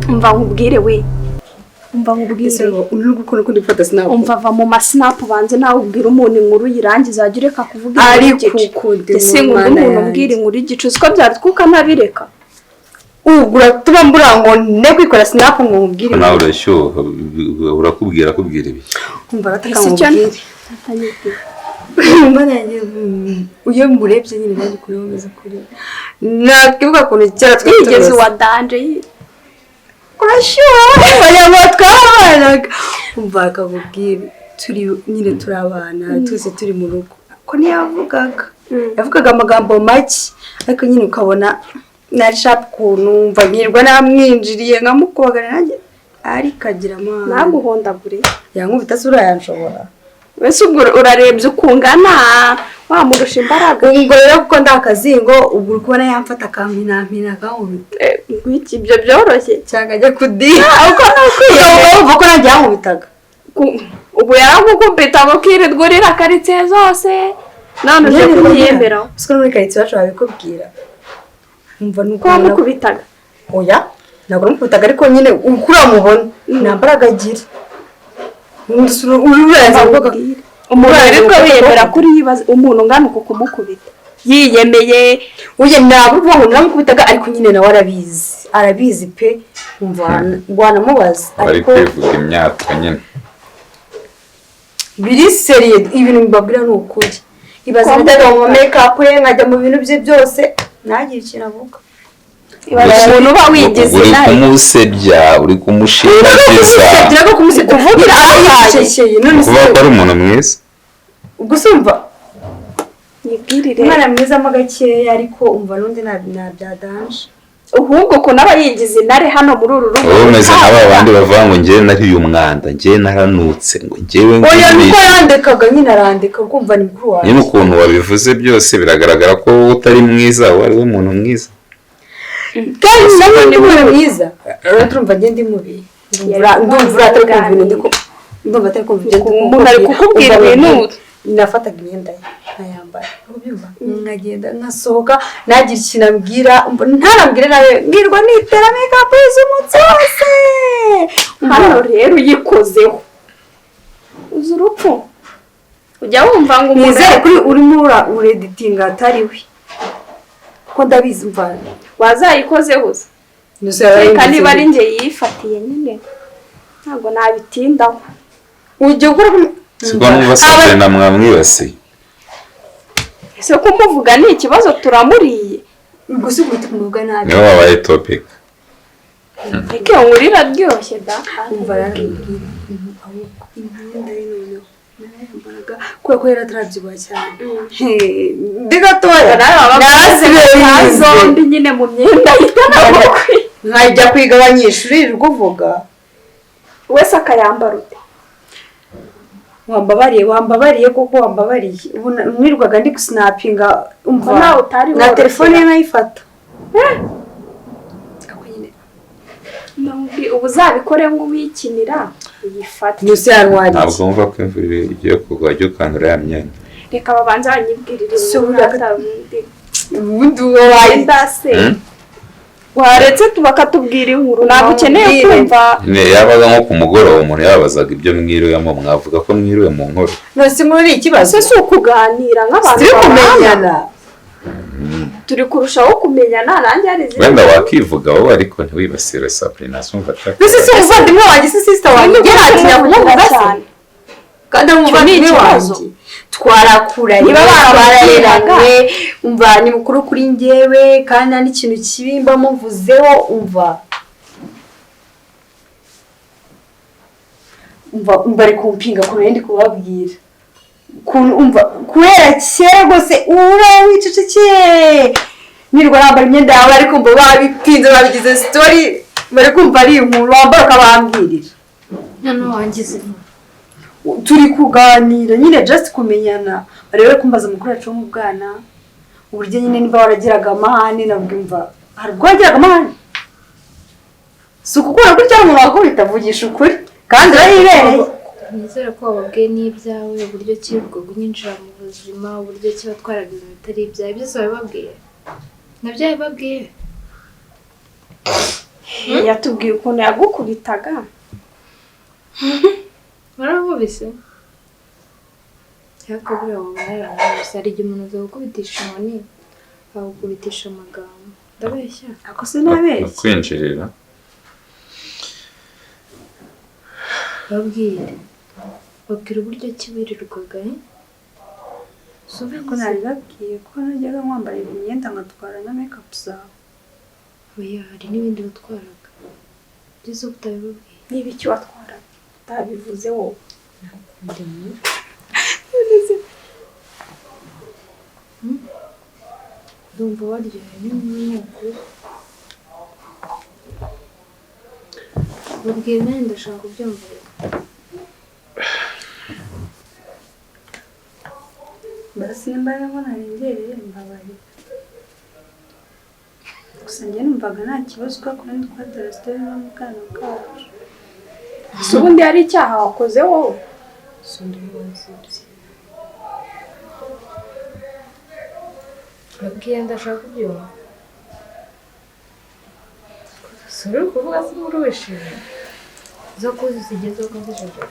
umva nkubwire we umva nkubwire uri gukora ko ndifata snap umva va mu masnap banze nawe ubwira umuntu inkuru yirangiza agireka kuvuga ariko ese umuntu ubwira inkuru igicu siko byarutwuka nabireka ugura tuba mburango ne kwikora snap ngo ubwire nawe urashyuha urakubwira ibi umva atakamubwira Mbananye uyo murebye nyine bari kuromeza kuri nakibuka kuntu cyara twigeze wa Ange urashyuha banyamwa twabanaga umva akabubwira turi nyine turabana tuze turi mu rugo ko yavugaga amagambo make ariko nyine ukabona nari sharp kuntu mva nyirwa namwinjiriye nkamukubagana nanjye ari kagira amana naguhondagure yankubita sura yanshobora wese urarebye ukungana wamurusha imbaraga ngo rero kuko ndakazingo ubwo uri kubona yamfata akampina akawubita ibyo byoroshye cyangwa ajya kudira uko uvuga ko nanjye yankubitaga ubu yaragukubita ngo kirirwa urira zose none uje kubyemera siko muri karitsiye bacu babikubwira umva nuko wamukubitaga oya ntabwo namukubitaga ariko nyine ukura mubona nta mbaraga agira umuntu ariko wiyemera kuri yibaza umuntu ngana uko kumukubita yiyemeye uye ntabwo uvuga ngo namukubitaga ariko nyine nawe arabizi pe wanamubaza ariko kwivuga imyaka nyine biri seriye ibintu mbabwira ni ukuri ibaza ndaga mu makeup ye nkajya mu bintu bye byose nagira ikintu avuga umuntu uba wigize nawe uri kumusebya uri kumushimagiza kuvugira ahashekeye none kuvuga ko ari umuntu mwiza gusumva nibwirire umwana mwiza mo gakeya ariko umva n'undi nabyadanje ahubwo ko naba yigize intare hano muri uru rugo umeze nk'aba bandi bavuga ngo njyewe nariye umwanda njyewe naranutse ngo njyewe oya niko yandekaga nyine arandika kumva ni mukuru wawe nyine ukuntu wabivuze byose biragaragara ko utari mwiza wari umuntu mwiza kandi nawe ni mwiza urumva ngende mubi ndumva atari kumva ibintu ndumva atari kumva ibintu umuntu ari kukubwira ibintu nafataga imyenda ye nkayambara ubyumva nkagenda nkasohoka nagira ikintu ambwira ntarambwire nawe mbwirwa nitera makeup y'umutsi wose hano rero uyikozeho uzi urupfu ujya wumva ngo nizere kuri urimo ureditinga atari we ko ndabizi mvana wazayikozeho reka niba ari njye yifatiye nyine ntabwo nabitindaho ujya gukora siko n'ubasabye na mwamwibasiye ese kumuvuga ni ikibazo turamuriye gusa ugute kumuvuga nabi niho wabaye topic eke ngurira ryoshye da umva yarambwira imyenda ye noneho narayambaraga kuko yaratarabyibuha cyane digatoya narasibe zombi nyine mu myenda itanabukwe nkajya kwiga abanyeshuri rukuvuga wese akayambara ute wambabariye kuko wambabariye ubu nirwaga ndi gusnapinga umva nawe utari na telefone ye nayifata ubu uzabikore ngo uwikinira uyifate ntabwo wumva ko imvura igiye kugwa jya ukandura ya myenda reka babanza banyibwirire ubundi wabaye ndase waretse bakatubwira inkuru ntabwo ukeneye kumva yabaga nko ku mugoroba umuntu yabazaga ibyo mwiriwemo mwavuga ko mwiriwe mu nkuru nose muri ikibazo si ukuganira nk'abantu kumenyana turi kurushaho kumenyana nanjye hari izindi wenda wakivuga wowe ariko ntiwibasire Sabrina sumva ataka nose si umuvandimwe wanjye si sister wanjye yaratinya kumuvuga cyane kandi umuvandimwe wanjye twarakuranye niba barareranywe umva ni mukuru kuri njyewe kandi nta n'ikintu kibi mba muvuzeho umva ari kumpinga ku ruhande kubabwira umva kubera kera rwose ura wicecekeye nirwa nambara imyenda yawe ariko mba babipinze babigize story bari kumva ari inkuru wambara ukabambwirira noneho wangize turi kuganira nyine just kumenyana barebe kumbaza mukuru yacu mu bwana uburyo nyine niba waragiraga amahane nabwumva hari ubwo wagiraga amahane si ukukura gutya umuntu wakubita avugisha ukuri kandi urayibereye nizere ko wababwiye n'ibyawe uburyo ki ubwo kunyinjira mu buzima uburyo ki watwaraga ibintu bitari ibyawe byose wabibabwiye nabyo yabibabwiye yatubwiye ukuntu yagukubitaga warabubise cyangwa buriya wabona yarabubise hari igihe umuntu aza gukubitisha inkoni akagukubitisha amagambo ndabeshya ako se nabeshya kwinjirira babwire babwira uburyo ki wirirwaga ko nari babwiye ko najyaga mwambara imyenda ngatwara na makeup zawe oya hari n'ibindi watwaraga byiza ko utabibabwiye niba icyo watwaraga utabivuze wowe ndumva waryohewe n'umunyamakuru babwira nanjye ndashaka kubyumva basi nimba ngo narengereye mbabarira gusa njye numvaga nta kibazo kuko ndi kwatera story no mu bwana bwacu si ubundi hari icyaha wakoze wowe babwira ndashaka kubyumva si uri kuvuga se muri wishimye zo kuzi zigezeho ko zishaje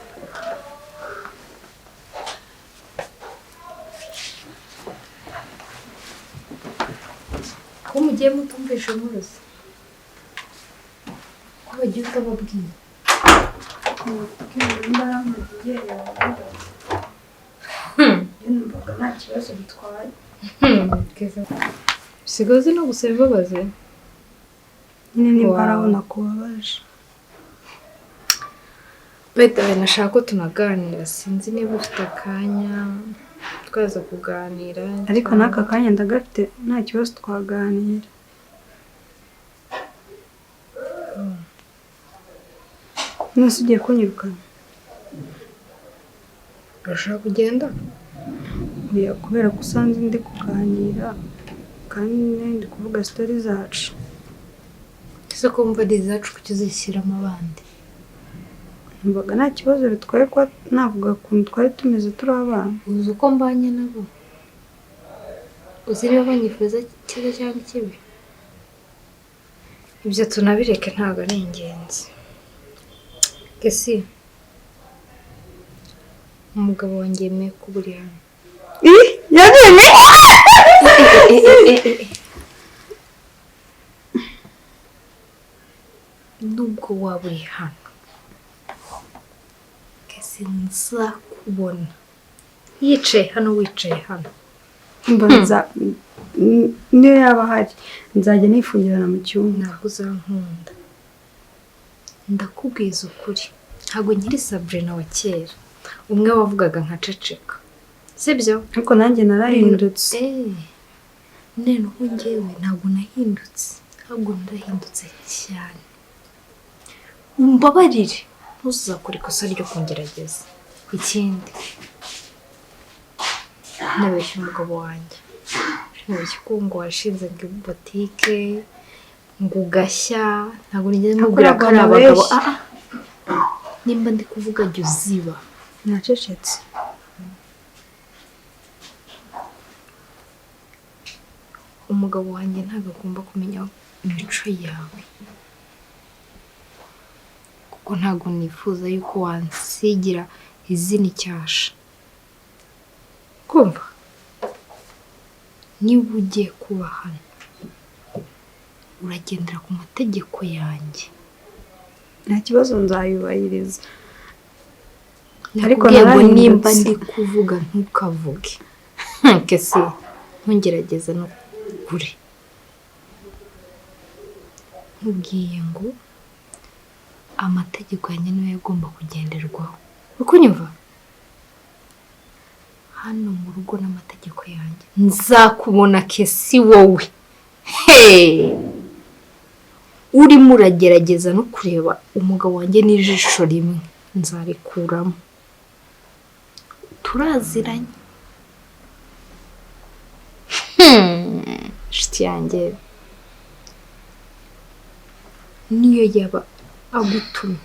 ko mugiye mutumvisha inkuru se ko bagiye utababwiye nta kibazo bitwaye sigaze no gusaba imbabazi nyine nimba arabona kubabaje beta nashaka ko tunaganira sinzi niba ufite akanya twaza kuganira ariko n'aka kanya ndagafite nta kibazo twaganira nose ugiye kunyirukana urashaka kugenda kubera ko usanze ndi kuganira kandi ndi kuvuga story zacu ese ko mva ari izacu kuki uzishyiramo abandi mbaga nta kibazo bitwaye ko navuga ukuntu twari tumeze turi abana uzi uko mbanye nabo uzi niba banyifuza cyiza cyangwa ikibi ibyo tunabireke ntabwo ari ingenzi gesi umugabo wanjye yemeye ko uri hano yabyemeye nubwo waba uri hano gesi nzakubona yicaye hano wicaye hano mbanza niyo yaba ahari nzajya nifungirana mu cyumba ntabwo uzankunda ndakubwiza ukuri ntabwo nkiri Sabrina wa kera umwe wavugaga nka ceceka sibyo ariko nanjye narahindutse noneho njyewe ntabwo nahindutse ntabwo ndahindutse cyane umbabarire ntuzakore ikosa ryo kungerageza ikindi nabeshya umugabo wanjye nabeshya ko ngo washinze ngo botike ngo ugashya ntabwo nigeze mubwira ko ari abagabo nimba ndi kuvuga jya uziba nacecetse umugabo wanjye ntabwo agomba kumenya imico yawe kuko ntabwo nifuza yuko wansigira izina icyasha kumva niba ugiye kuba hano uragendera ku mategeko yanjye nta kibazo nzayubahiriza ariko ngo nimba ndi kuvuga ntukavuge kese ntugerageze no kure nkubwiye ngo amategeko yanjye niyo agomba kugenderwaho uko nyumva hano mu rugo n'amategeko yanjye nzakubona kesi wowe urimo uragerageza no kureba umugabo wanjye n'ijisho rimwe nzarikuramo turaziranye shiti yanjye niyo yaba agutumye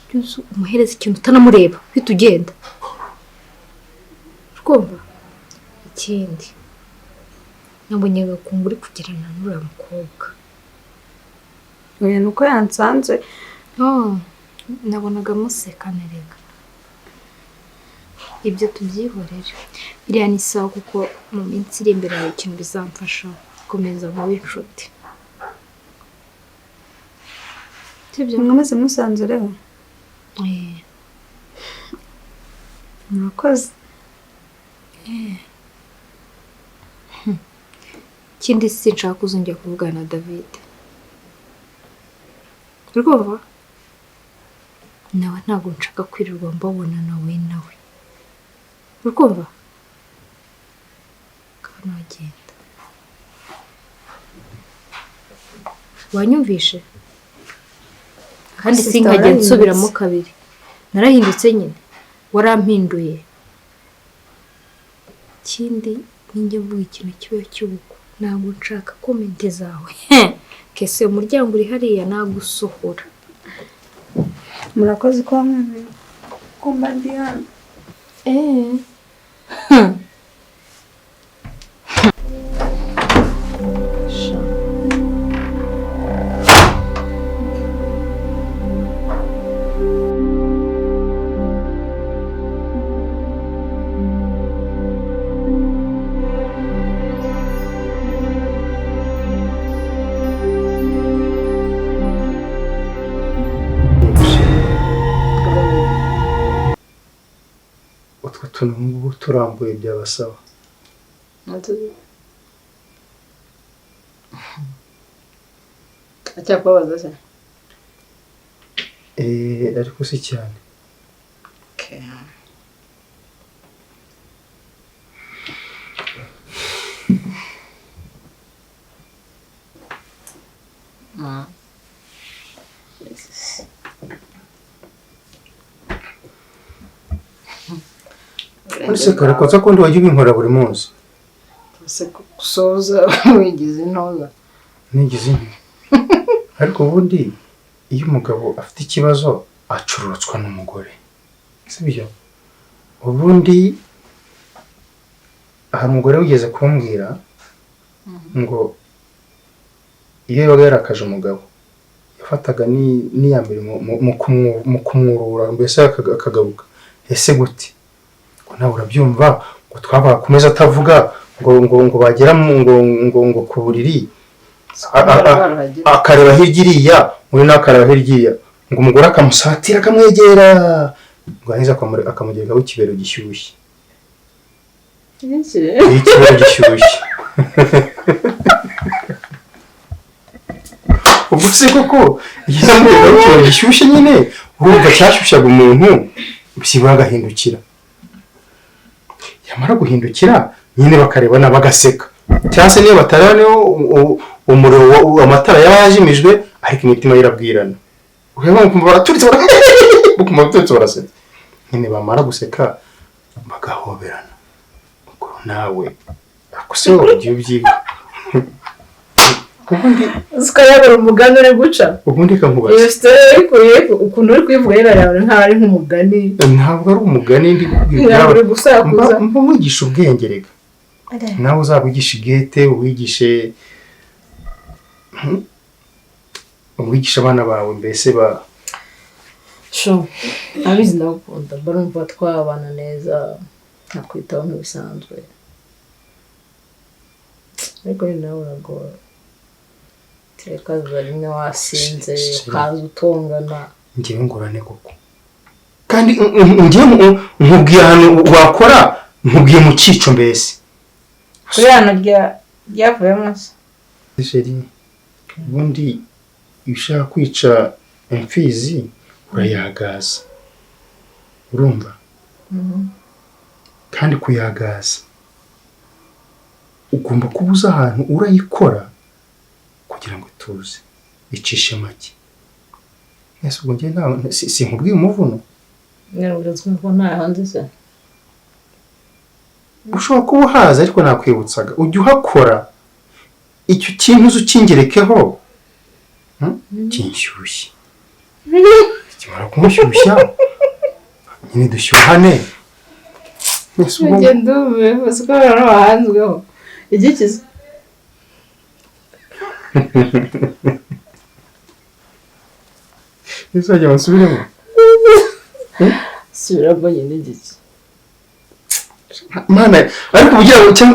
byuzu umuhereza ikintu utanamureba uhita ugenda twumva ikindi nabonye agakungu uri kugirana n'uriya mukobwa oya nuko yansanze nabonaga musekana rega ibyo tubyihorere biriya ni sawa kuko mu minsi iri imbere hari ikintu bizamfasha gukomeza mu w'inshuti sibyo mwamaze musanze rero murakoze ikindi sinshaka kuzongera kuvugana na David urumva nawe ntabwo nshaka kwirirwa mbabona nawe urumva kana agenda wanyumvishe kandi sinkagenda nsubiramo kabiri narahindutse nyine warampinduye ikindi ninjye mvuga ikintu kiba cy'ubuko ntabwo nshaka komenti zawe kese umuryango uri hariya nagusohora murakoze kwa mwe kumba ndi hano n'ubu turambuye byabasaba acyakubabaza se ariko si cyane Ese kare ko kundi wajya ubinkora buri munsi. Ese gusoza wigize intoza. Nigize. Ariko ubundi iyo umugabo afite ikibazo acururutswa n'umugore. Sibyo? Ubundi aha umugore wigeze kumbwira ngo iyo yabaga yarakaje umugabo yafataga niyambere mu kumwurura mbese akagabuka. Ese gute? Nawe urabyumva ngo twaba kumeza atavuga ngo bagera ngo ku buriri akareba hirya muri nakareba hirya ngo umugore akamusatira akamwegera ngo aheza akamugeraho ikibero gishyushye ikibero gishyushye ubwo se koko yamugeraho ikibero gishyushye nyine urumva cyashyushyaga umuntu byibura agahindukira yamara guhindukira nyine bakarebana bagaseka cyangwa se niyo bataraneho umuriro amatara yabajimijwe ariko imitima irabwirana ureba ngo baraturitse baraseka nyine bamara guseka bagahoberana ubwo nawe akose ugiye ubyiga ubundi zikayabara umugani uri guca ubundi kankubaza iyo story ukuntu uri kwivuga yawe nkaho ari nk'umugani ntabwo ari umugani ndi kubwira uri gusakuza mwigisha ubwenge rega nawe uzabigisha igete uwigishe uwigisha abana bawe mbese ba sho abizi ndagukunda barumva twabana neza nkakwitaho nk'ibisanzwe ariko nawe uragora tereka rimwe wasinze ukaza utongana ngewe ngorane koko kandi ngewe nkubwiye ahantu wakora nkubwiye mu cyico mbese kuri hano ryavuyemo se sheri ubundi iyo ushaka kwica imfizi urayagaza urumva kandi kuyagaza ugomba kubuza ahantu urayikora kugira ngo tuze icishe make ese ubwo njye nta sinkubwiye umuvuno nyarubuze ko nta hanze se ushobora kuba uhaza ariko nakwibutsaga ujya uhakora icyo kintu ukingerekeho kinshyushye kimara kumushyushya nyine dushyuhane ugenda ubivuze ko rero wahanzweho igikiza ntizajya basubiremo subiramo nyine igiki mana ariko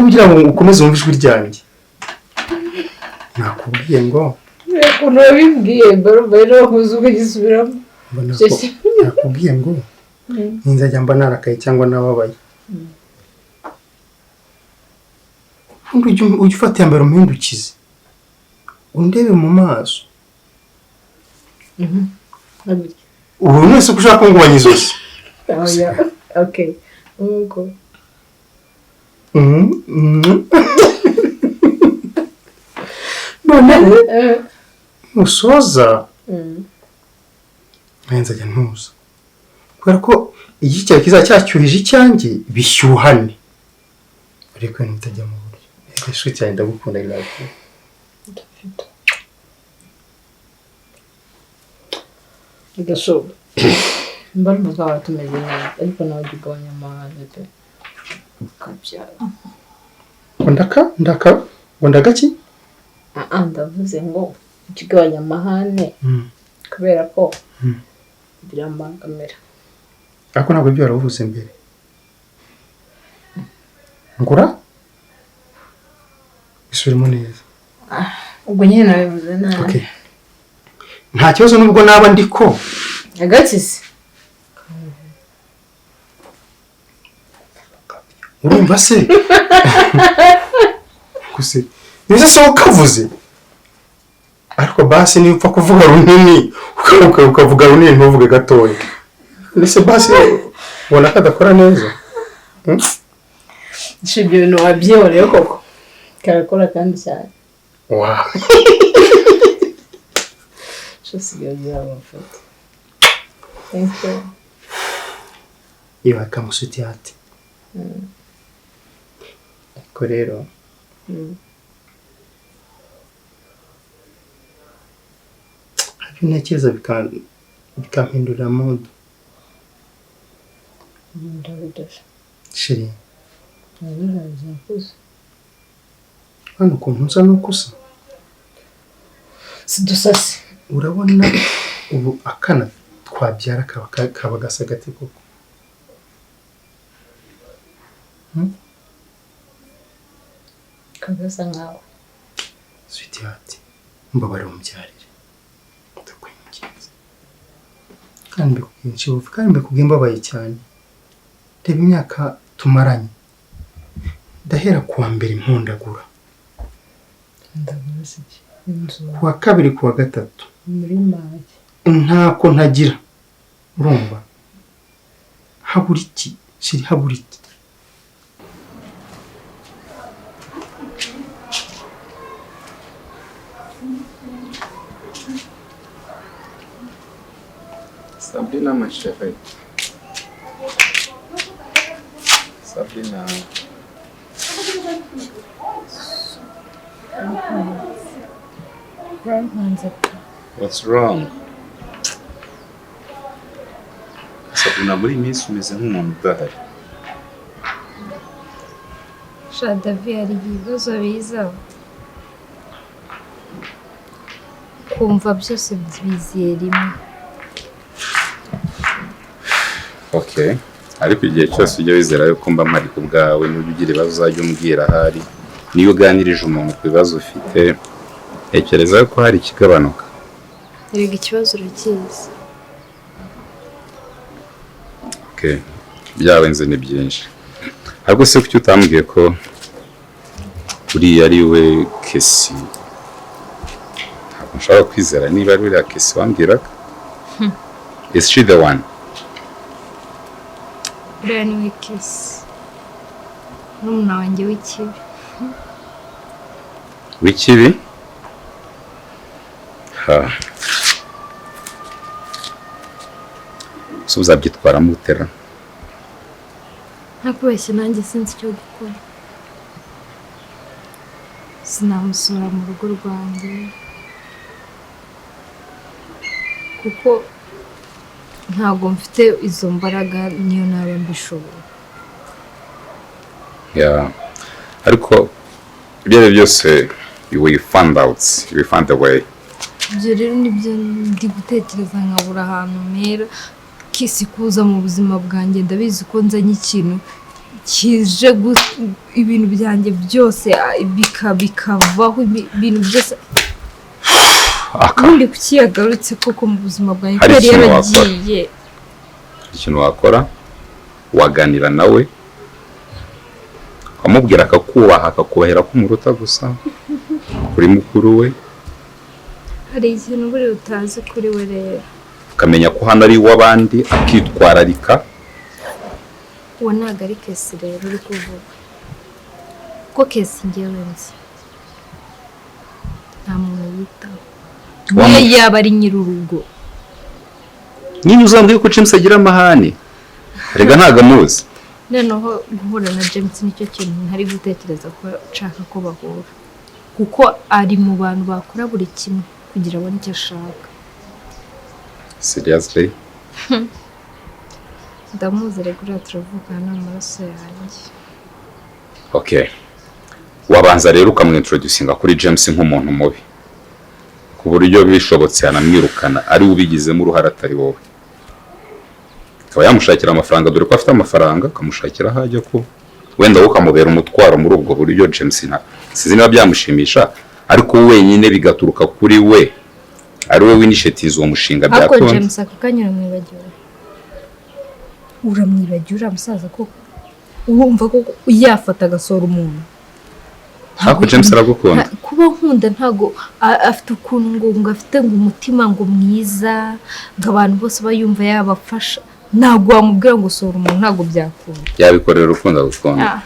kugira ngo ukomeze wumve ijwi ryanjye nakubwiye ngo ukuntu wabibwiye rero wakuze ukagisubiramo nakubwiye ngo nzajya mba narakaye cyangwa nababaye ujya ufata iya mbere umuhindukize undebe mu maso ubu wese uko ushaka ngo ubanye izosi okay nk'uko none nusoza nzajya ntuza kubera ko iki cyawe kizaba cyacyuhije icyanjye bishyuhane ariko ntitajya mu buryo reka ishuri cyane ndagukunda rirabye bigashoboka mbona twaba tumeze neza ariko nawe ujya ugabanya amahane pe ukabyara ngo ndagaki ndavuze ngo ujya ugabanya amahane kubera ko birambangamira ariko ntabwo ibyo waravuze mbere ngura bisubiremo neza ubwo nyine nabivuze nabi nta kibazo nubwo naba ndiko agakize urumva se gusa nizo se ukavuze ariko basi niba upfa kuvuga runini ukavuga runini ntuvuge gatoya ndetse basi ubona ko adakora neza ibyo bintu wabyiyoreye koko karakora kandi cyane usigaye ugira amafoto iyo akamusuti hati ariko rero ibyo ntekereza bikampindurira modo sheri hano ukuntu nsa nuko usa si dusase urabona ubu akana twabyara kaba gasa gati koko kagasa nkawe switi hati mbabarira umubyarire ndakwinginze kandi mbikubwiye nshibuka kandi mbikubwiye mbabaye cyane reba imyaka tumaranye ndahera kuwa mbere impundagura kuwa kabiri kuwa gatatu muri make ntako ntagira urumva habura iki shiri habura iki Sabrina ma chérie. Sabrina. What's wrong? Sabrina muri iyi minsi umeze nk'umuntu udahari. Davi hari ibibazo biza kumva byose biziye rimwe. Okay, ariko igihe cyose ujya wizera yuko mba mpari ku bwawe, n'ujya ugira ibibazo uzajya umbwira ahari. Niyo uganirije umuntu ku bibazo ufite, tekereza ko hari ikigabanuka. Erega ikibazo urakizi. Okay, byawe nzi ni byinshi. Ariko se kuki utambwiye ko uriya ari we Kesi? Ntabwo nshobora kwizera niba ari uriya Kesi wambwiraga. Is she the one? Uriya ni we Kesi. N'umuntu wanjye w'ikibi. W'ikibi? So uzabyitwaramo utera? Ntakubeshye nanjye sinzi icyo gukora. Sinamusura mu rugo rwanjye kuko ntabwo mfite izo mbaraga niyo naba mbishoboye. Ariko ibyo ari byose you will find out, you will find a way. Ibyo rero nibyo ndi gutekereza nkabura ahantu mpera. Kisi kuza mu buzima bwanjye ndabizi ko nzanye ikintu kije ibintu byanjye byose bikavaho ibintu byose ubundi kukiyagarutse koko mu buzima bwanjye hari yari yaragiye. Ikintu wakora waganira nawe ukamubwira akakubaha akakubahera ko umuruta gusa kuri mukuru we. Hari ikintu buri utazi kuri we rero ukamenya ko hano ari iw'abandi akitwararika. uwo ntabwo ari Kesi rero uri kuvuga ko Kesi ngewe nzi nta muntu yitaho niyo yaba ari nyir'urugo. Nyine uzambwiye ko James agira amahane rega ntago amuzi. Noneho guhura na James nicyo kintu ntari gutekereza ko nshaka ko bahura kuko ari mu bantu bakora buri kimwe kugira abone icyo ashaka. Seriously? Ndamuzi rero turavugana n'amaraso yanjye. Okay, wabanza rero ukamwintroducinga kuri James nk'umuntu mubi ku buryo bishobotse yanamwirukana ari ubigizemo uruhare atari wowe. Akaba yamushakira amafaranga dore ko afite amafaranga, akamushakira aho ajya ko wenda wo kamubera umutwaro muri ubwo buryo. James sizi niba byamushimisha ariko wenyine bigaturuka kuri we, ari we winitiatives uwo mushinga byatonze. Ako James akakanyura mwibagiwe. Uramwibagiwe uramusaza ko urumva ko yafata agasora umuntu. Ako James aragukunda. Kuba nkunda ntago afite ukuntu ngo afite ngo umutima ngo mwiza ngo abantu bose bayumva yabafasha. Ntago wamubwira ngo sora umuntu ntago byakunda. Yabikorera urukundo gukunda.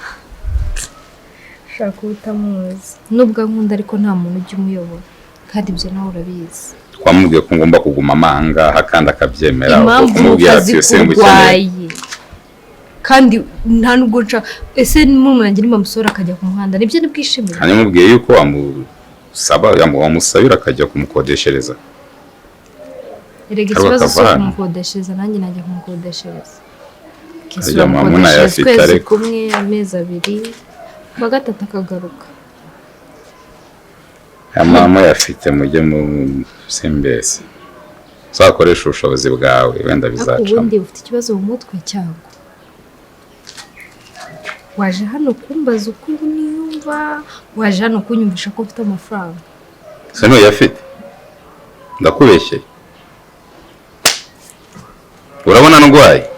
Shaka utamuzi. Nubwo nkunda ariko nta muntu ujya umuyobora. Kandi ibyo nawe urabizi. Twamubwiye ko ngomba kuguma amanga akandi akabyemera uko kumubwira ati yose ngukeneye. Kandi nta nubwo nca ese n'umuntu ngira imamusora akajya ku muhanda nibyo nibwishimira. Hanyuma mubwiye yuko wamusabira akajya kumukodeshereza. Erega ikibazo cyo kumukodeshereza nanjye najya kumukodeshereza. Ajya mamuna yafite ariko kumwe amezi 2 wa gatatu akagaruka. Mama yafite mujye mu sembese. Uzakoresha ubushobozi bwawe wenda bizacamo. Ubundi ufite ikibazo mu mutwe cyangwa waje hano kumbaza uko niyumva, waje hano kunyumvisha ko mfite amafaranga. Se no yafite ndakubeshyeye. Urabona ndwaye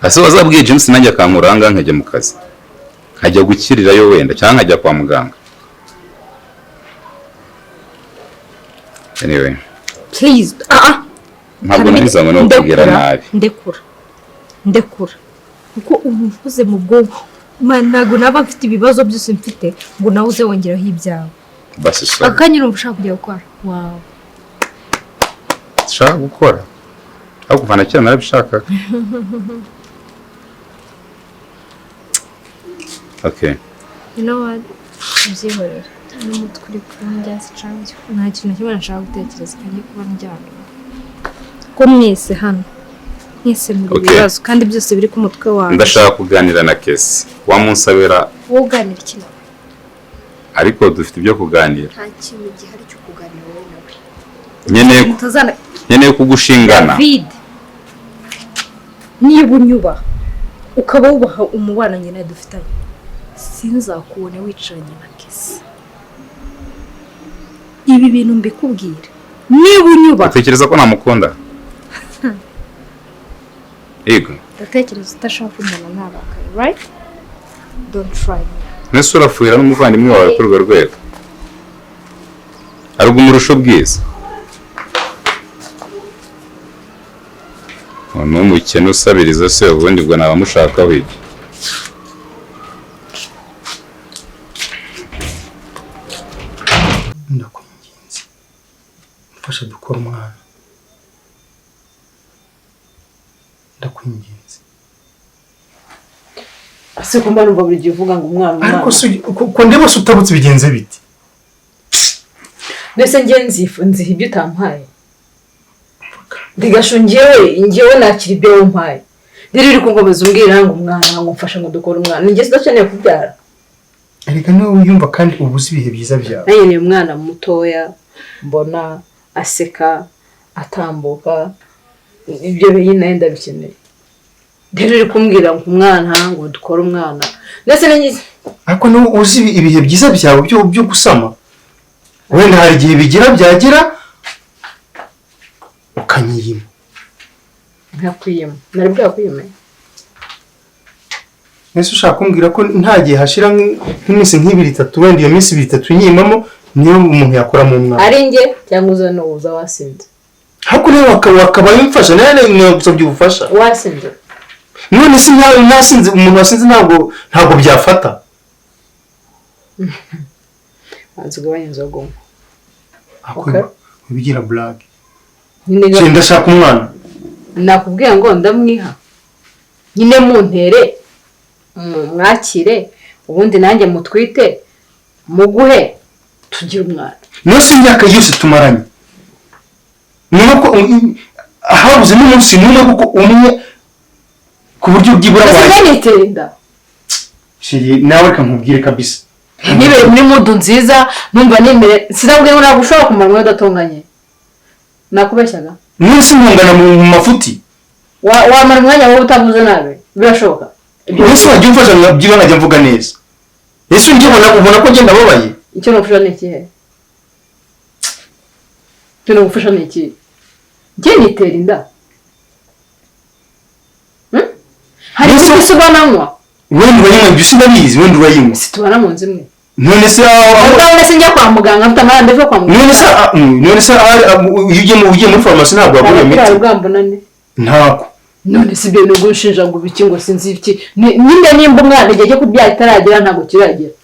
ase wazabwiye James nanjye akankuranga nkajya mu kazi nkajya gukirirayo wenda cyangwa nkajya kwa muganga. Anyway, please ntabwo nizamo no kugira nabi. Ndekura kuko umuvuze mu bwonko ntago naba mfite ibibazo byose mfite ngo nawe uze wongeraho ibyawe. Basi so akanyura ushaka kujya gukora. Wow, shaka gukora aho kuvana cyane narabishaka. Okay, you know what, byihorera n'umutwe uri kurya sicanje nta kintu kimwe nashaka gutekereza kandi kuba njyana ko mwese hano mwese muri ibibazo kandi byose biri ku mutwe wawe. Ndashaka kuganira na Kesi. Wamunsabira wowe uganira iki? ariko dufite ibyo kuganira. Nta kintu gihari cyo kuganira wowe nawe. Nkeneye kugushingana. David, niba unyuba ukaba wubaha umubano njye nawe dufitanye, sinzakubone wicaranye na Kesi. Ibi bintu mbikubwira, niba unyuba. Utekereza ko namukunda? Yego. Ndatekereza utashaka kumenya ntabakaye, right? Don't try me. Nese urafuhira n'umuvandimwe wawe kuri urwo rwego? Arubwo umurusho bwiza. Umukene usabiriza se ubundi bwo nabamushakaho iki? Ndakwinginze mfasha dukora umwana, ndakwinginze. ase ko mbana umva buri gihe uvuga ngo umwana Ariko ko ndeba se utabutse bigenze biti? Mbese nzi ibyo utampaye. Ndigasho njyewe nakira ibyo wampaye. Rero uri kunkomeza umbwira ngo umwana ngo mfasha ngo dukora umwana. Njye sidakeneye kubyara. Ariko niwe wiyumva kandi ubuze ibihe byiza byawe. Nanjye ni umwana mutoya mbona aseka atambuka ibyo bintu ndabikeneye. Rero uri kumbwira ngo umwana ngo dukora umwana. Ndetse n'ingize. Ariko niwe uzi ibihe byiza byawe byo gusama. Wenda hari igihe bigira byagira ukanyiyima. Ntakwiyima. Nari bwakwiyima. Nese ushaka kumbwira ko nta gihe hashira nk'iminsi nk'ibiri itatu, wenda iyo minsi 3 nyimamo niyo umuntu yakora mu mwana. Ari nge cyangwa uza no uza wasinze. Hako niwe wakabaye umfasha nane gusabye ubufasha. Wasinze. None se nasinze umuntu wasinze ntabwo byafata. Azugabanye inzogo. Okay. Ubigira black. Nyine ndashaka umwana. Nakubwiye ngo ndamwiha. Nyine muntere mwakire ubundi nanjye mutwite muguhe tugira umwana. Nose imyaka yose tumaranye. Nuko ahabuze n'umunsi n'umwe kuko umwe ku buryo bwibura waje. Nitenda. Shiri nawe kankubwire kabisa. Nibe muri mudu nziza numva nimere sinabwiye ngo nagushobora kumarwa udatonganye. Nakubeshyaga. Nose ntungana mu mafuti. Wamara umwanya wowe utavuze nabe birashoboka. Nose wajya umfasha ngabyiba nkajya mvuga neza. Ese njye ubona ko ngenda babaye. Icyo nagufasha ni ikihe? Icyo nagufasha ni iki? Njye nitera inda. Hari icyo ubananywa. Wenda urayimwe byose ndabizi, wenda urayimwe. Situbana mu nzu imwe. None se none njya kwa muganga mfite amande yo kwa muganga. None se ugiye muri farumasi ntabwo wagura imiti. Ntako. None si byo nugo nshinja ngo biki ngo sinzi iki. Ninde nimba umwana igihe kubyara itaragira ntabwo kiragera.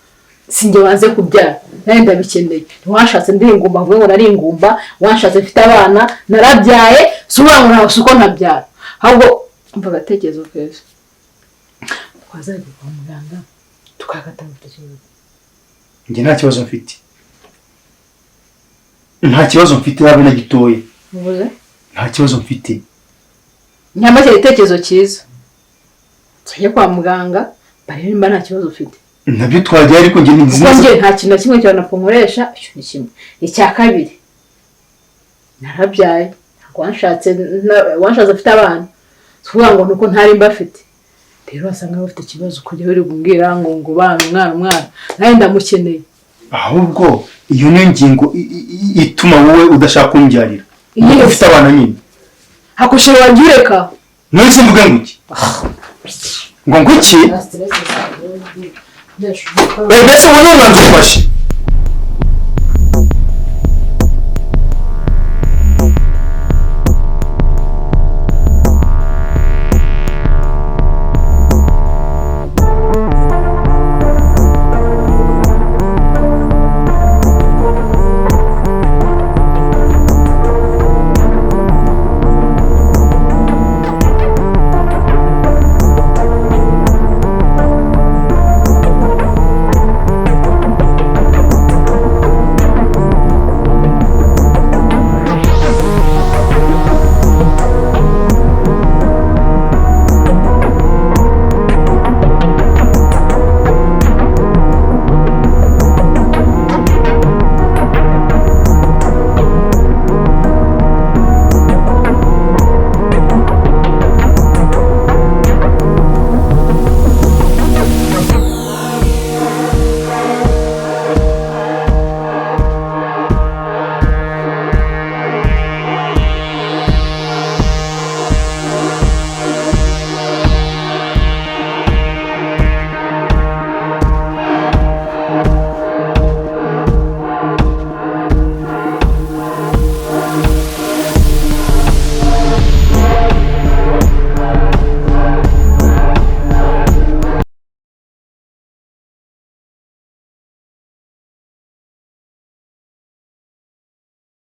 Sinjye wanze kubyara. Naye ndabikeneye. Washatse ndingumba vuga ngo nari ingumba, washatse mfite abana, narabyaye, suba ngo ntaho suko ntabyara. Ahubwo umva gatekerezo keza. Twazajya kwa muganga tukakatanga ikibazo. Njye nta kibazo mfite. Nta kibazo mfite habe na gitoye. Mubuze? Nta kibazo mfite. Nyamake itekerezo cyiza. Tujye kwa muganga, barebe nimba nta kibazo ufite. Nabyo twajya ariko njye nzi. Kuko njye nta kintu kimwe cyane nakoresha, icyo ni kimwe. Icya kabiri. Narabyaye, wanshatse afite abana. Tuvuga ngo nuko ntari mbafite. Rero asanga bafite ikibazo kujya bari kumbwira ngo bana umwana naye ndamukeneye. Ahubwo iyo niyo ngingo ituma wowe udashaka kumbyarira. Iyo ufite abana nyine. Hakushira wangireka. None mvuga nguki? Ngo nguki? Mbese wowe ntabwo ufashe.